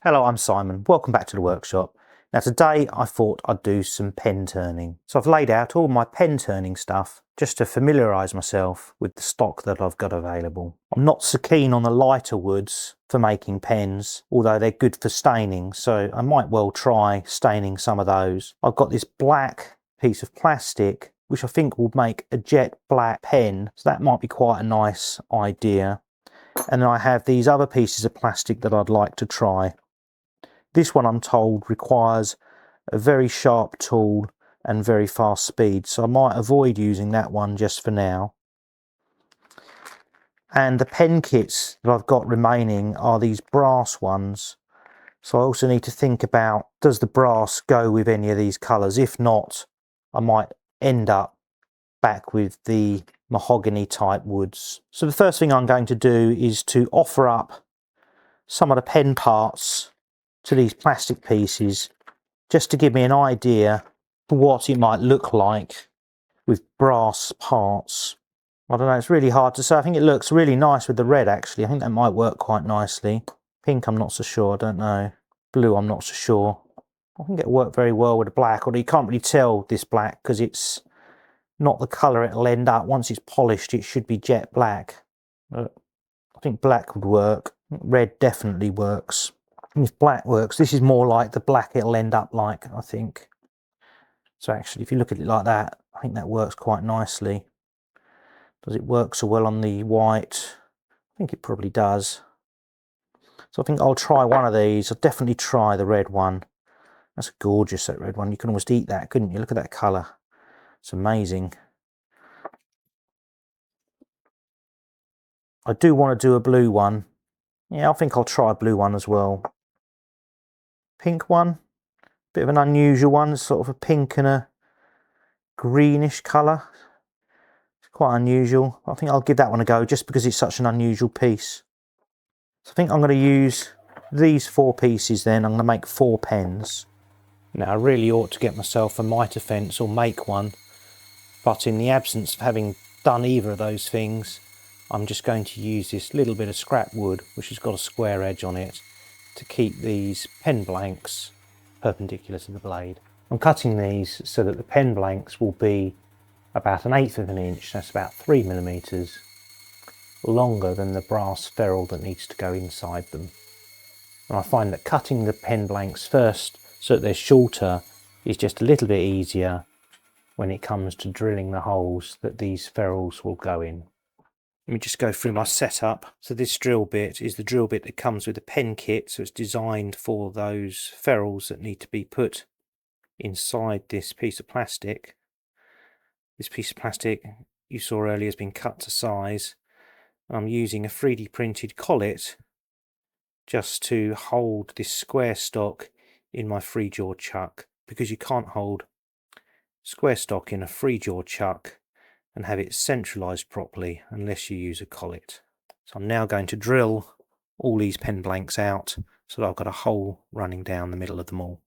Hello, I'm Simon. Welcome back to the workshop. Now today I thought I'd do some pen turning. So I've laid out all my pen turning stuff just to familiarise myself with the stock that I've got available. I'm not so keen on the lighter woods for making pens, although they're good for staining, so I might well try staining some of those. I've got this black piece of plastic which I think will make a jet black pen, so that might be quite a nice idea. And then I have these other pieces of plastic that I'd like to try. This one, I'm told, requires a very sharp tool and very fast speed, so I might avoid using that one just for now. And the pen kits that I've got remaining are these brass ones, so I also need to think about, does the brass go with any of these colours? If not, I might end up back with the mahogany type woods. So the first thing I'm going to do is to offer up some of the pen parts to these plastic pieces, just to give me an idea of what it might look like with brass parts. I don't know, it's really hard to say. I think it looks really nice with the red actually. I think that might work quite nicely. Pink I'm not so sure, I don't know. Blue I'm not so sure. I think it'll work very well with the black, although you can't really tell this black because it's not the colour it'll end up. Once it's polished it should be jet black. But I think black would work. Red definitely works. And if black works, this is more like the black it'll end up like, I think. So actually, if you look at it like that, I think that works quite nicely. Does it work so well on the white? I think it probably does. So I think I'll try one of these. I'll definitely try the red one. That's gorgeous, that red one. You can almost eat that, couldn't you? Look at that colour. It's amazing. I do want to do a blue one. Yeah, I think I'll try a blue one as well. Pink one. Bit of an unusual one. Sort of a pink and a greenish colour. It's quite unusual. I think I'll give that one a go just because it's such an unusual piece. So I think I'm going to use these 4 pieces then. I'm going to make 4 pens. Now I really ought to get myself a mitre fence or make one, but in the absence of having done either of those things, I'm just going to use this little bit of scrap wood which has got a square edge on it to keep these pen blanks perpendicular to the blade. I'm cutting these so that the pen blanks will be about 1/8 of an inch, that's about 3mm, longer than the brass ferrule that needs to go inside them. And I find that cutting the pen blanks first so that they're shorter is just a little bit easier when it comes to drilling the holes that these ferrules will go in. Let me just go through my setup. So this drill bit is the drill bit that comes with the pen kit, so it's designed for those ferrules that need to be put inside this piece of plastic. This piece of plastic you saw earlier has been cut to size. I'm using a 3D printed collet just to hold this square stock in my 3-jaw chuck, because you can't hold square stock in a 3-jaw chuck and have it centralised properly unless you use a collet. So I'm now going to drill all these pen blanks out so that I've got a hole running down the middle of them all.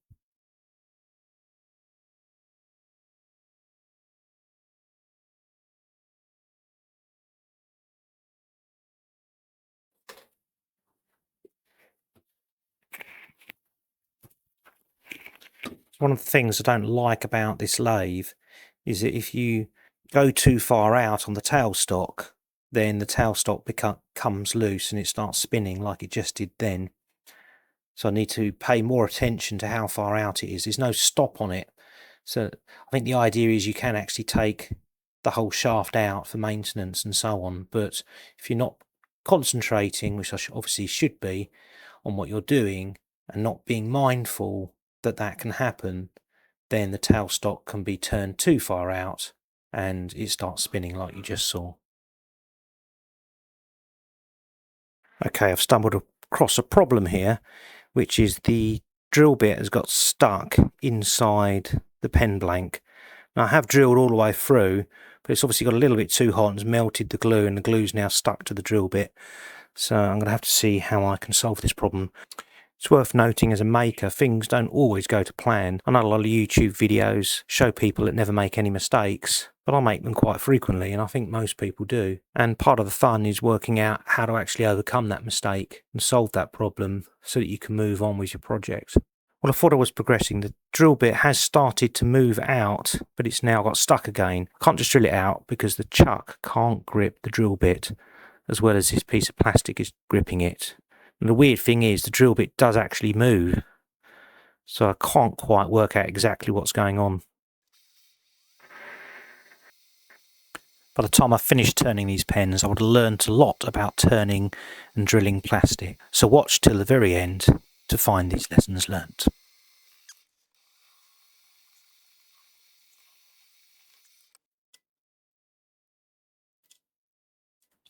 One of the things I don't like about this lathe is that if you go too far out on the tailstock, then the tailstock comes loose and it starts spinning like it just did then. So I need to pay more attention to how far out it is. There's no stop on it. So I think the idea is you can actually take the whole shaft out for maintenance and so on. But if you're not concentrating, which I obviously should be, on what you're doing and not being mindful that that can happen, then the tailstock can be turned too far out and it starts spinning like you just saw. Okay, I've stumbled across a problem here, which is the drill bit has got stuck inside the pen blank. Now I have drilled all the way through, but it's obviously got a little bit too hot and has melted the glue, and the glue's now stuck to the drill bit. So I'm going to have to see how I can solve this problem. It's worth noting, as a maker, things don't always go to plan. I know a lot of YouTube videos show people that never make any mistakes, but I make them quite frequently, and I think most people do. And part of the fun is working out how to actually overcome that mistake and solve that problem so that you can move on with your project. Well, I thought I was progressing. The drill bit has started to move out, but it's now got stuck again. I can't just drill it out because the chuck can't grip the drill bit as well as this piece of plastic is gripping it. And the weird thing is the drill bit does actually move, so I can't quite work out exactly what's going on. By the time I finished turning these pens, I would have learned a lot about turning and drilling plastic. So watch till the very end to find these lessons learnt.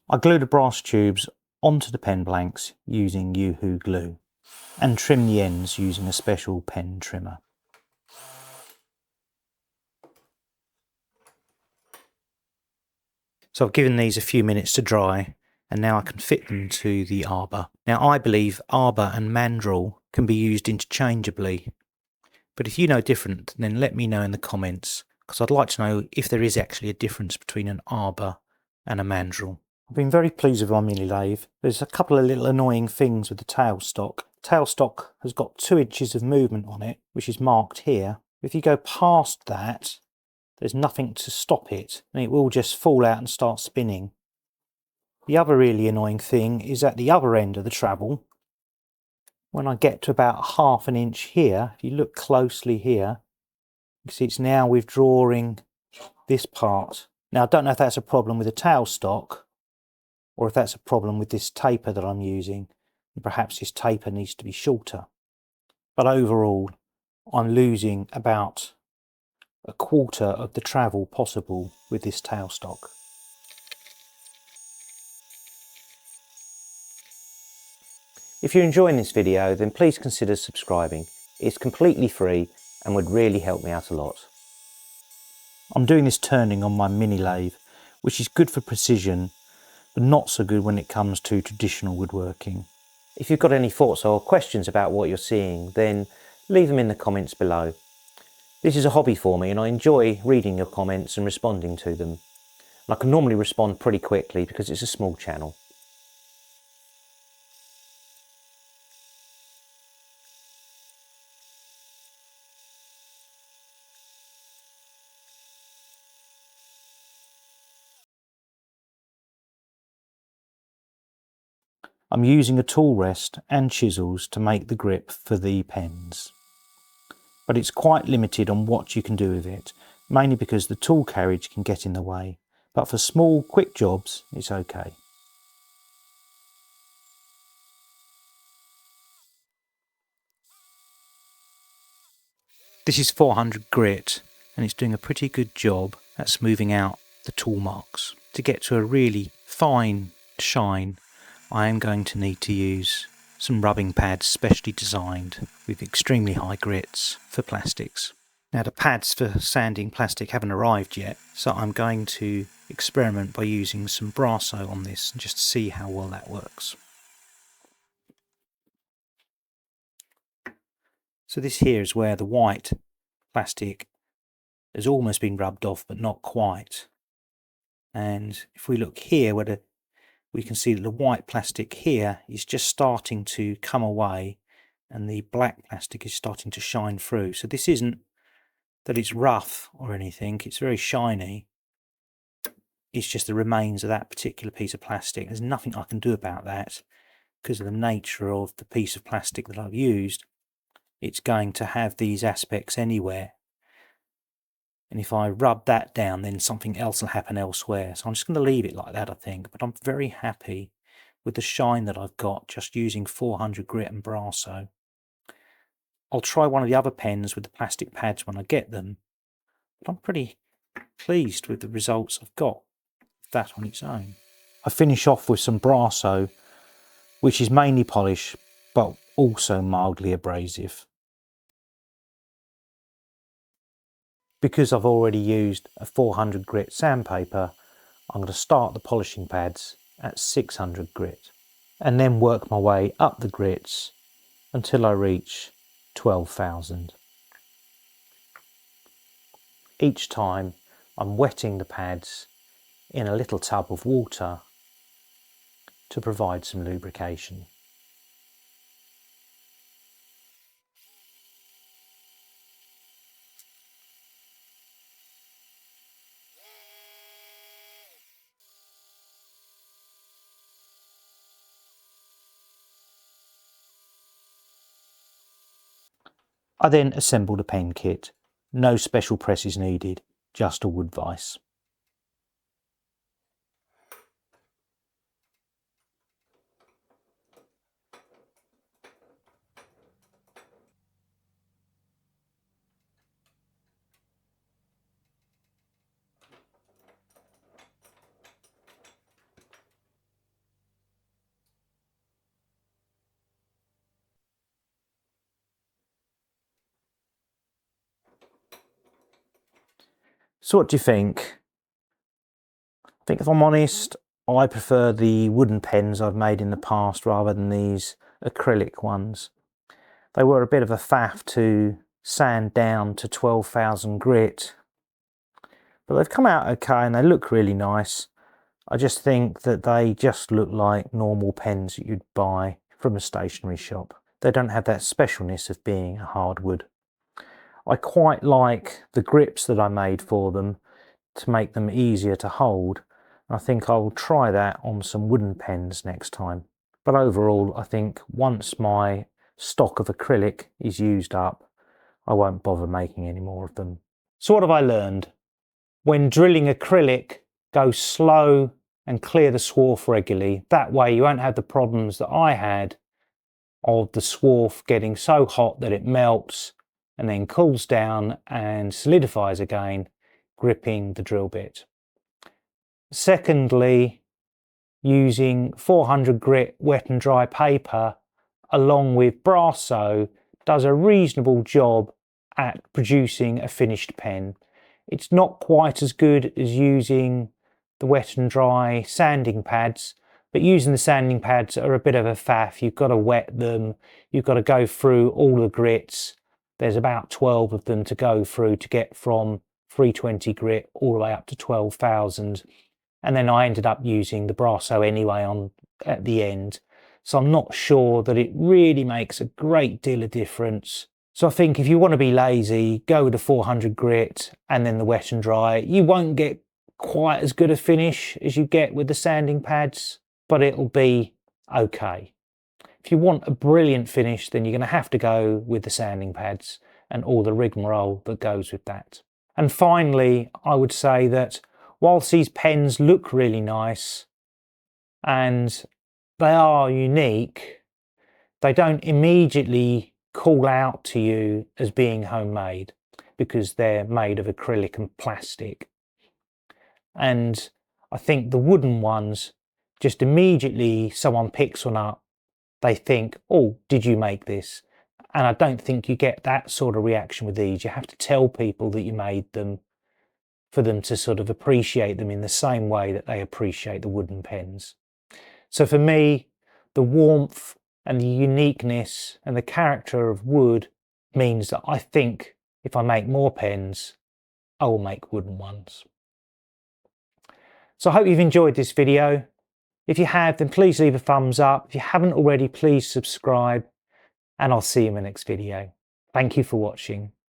I glue the brass tubes onto the pen blanks using Yoo-Hoo glue and trim the ends using a special pen trimmer. So I've given these a few minutes to dry, and now I can fit them to the arbor. Now I believe arbor and mandrel can be used interchangeably, but if you know different, then let me know in the comments, because I'd like to know if there is actually a difference between an arbor and a mandrel. I've been very pleased with my MINI-LATHE. There's a couple of little annoying things with the tailstock. Tailstock has got 2 inches of movement on it, which is marked here. If you go past that, there's nothing to stop it, and it will just fall out and start spinning. The other really annoying thing is at the other end of the travel. When I get to about 1/2 inch here, if you look closely here, you can see it's now withdrawing this part. Now I don't know if that's a problem with the tailstock or if that's a problem with this taper that I'm using. And perhaps this taper needs to be shorter. But overall, I'm losing about 1/4 of the travel possible with this tailstock. If you're enjoying this video, then please consider subscribing. It's completely free and would really help me out a lot. I'm doing this turning on my MINI-LATHE, which is good for precision, but not so good when it comes to traditional woodworking. If you've got any thoughts or questions about what you're seeing, then leave them in the comments below. This is a hobby for me and I enjoy reading your comments and responding to them. And I can normally respond pretty quickly because it's a small channel. I'm using a tool rest and chisels to make the grip for the pens. But it's quite limited on what you can do with it, mainly because the tool carriage can get in the way. But for small, quick jobs, it's okay. This is 400 grit, and it's doing a pretty good job at smoothing out the tool marks. To get to a really fine shine, I am going to need to use some rubbing pads specially designed with extremely high grits for plastics. Now the pads for sanding plastic haven't arrived yet, so I'm going to experiment by using some Brasso on this and just see how well that works. So this here is where the white plastic has almost been rubbed off but not quite. And if we look here where we can see that the white plastic here is just starting to come away and the black plastic is starting to shine through. So this isn't that it's rough or anything, it's very shiny. It's just the remains of that particular piece of plastic. There's nothing I can do about that because of the nature of the piece of plastic that I've used. It's going to have these aspects anywhere. And if I rub that down, then something else will happen elsewhere. So I'm just going to leave it like that, I think. But I'm very happy with the shine that I've got just using 400 grit and Brasso. I'll try one of the other pens with the plastic pads when I get them. But I'm pretty pleased with the results I've got with that on its own. I finish off with some Brasso, which is mainly polish, but also mildly abrasive. Because I've already used a 400 grit sandpaper, I'm going to start the polishing pads at 600 grit and then work my way up the grits until I reach 12,000. Each time I'm wetting the pads in a little tub of water to provide some lubrication. I then assembled a pen kit. No special presses needed, just a wood vise. So what do you think? I think if I'm honest, I prefer the wooden pens I've made in the past rather than these acrylic ones. They were a bit of a faff to sand down to 12,000 grit, but they've come out okay and they look really nice. I just think that they just look like normal pens that you'd buy from a stationery shop. They don't have that specialness of being a hardwood. I quite like the grips that I made for them to make them easier to hold. I think I'll try that on some wooden pens next time. But overall, I think once my stock of acrylic is used up, I won't bother making any more of them. So what have I learned? When drilling acrylic, go slow and clear the swarf regularly. That way you won't have the problems that I had of the swarf getting so hot that it melts and then cools down and solidifies again, gripping the drill bit. Secondly, using 400 grit wet and dry paper along with Brasso does a reasonable job at producing a finished pen. It's not quite as good as using the wet and dry sanding pads, but using the sanding pads are a bit of a faff. You've got to wet them, you've got to go through all the grits. There's about 12 of them to go through to get from 320 grit all the way up to 12,000. And then I ended up using the Brasso anyway at the end. So I'm not sure that it really makes a great deal of difference. So I think if you want to be lazy, go with the 400 grit and then the wet and dry. You won't get quite as good a finish as you get with the sanding pads, but it'll be okay. If you want a brilliant finish, then you're going to have to go with the sanding pads and all the rigmarole that goes with that. And finally, I would say that whilst these pens look really nice and they are unique, they don't immediately call out to you as being homemade because they're made of acrylic and plastic. And I think the wooden ones, just immediately someone picks one up, they think, oh, did you make this? And I don't think you get that sort of reaction with these. You have to tell people that you made them for them to sort of appreciate them in the same way that they appreciate the wooden pens. So for me, the warmth and the uniqueness and the character of wood means that I think if I make more pens, I will make wooden ones. So I hope you've enjoyed this video. If you have, then please leave a thumbs up. If you haven't already, please subscribe, and I'll see you in the next video. Thank you for watching.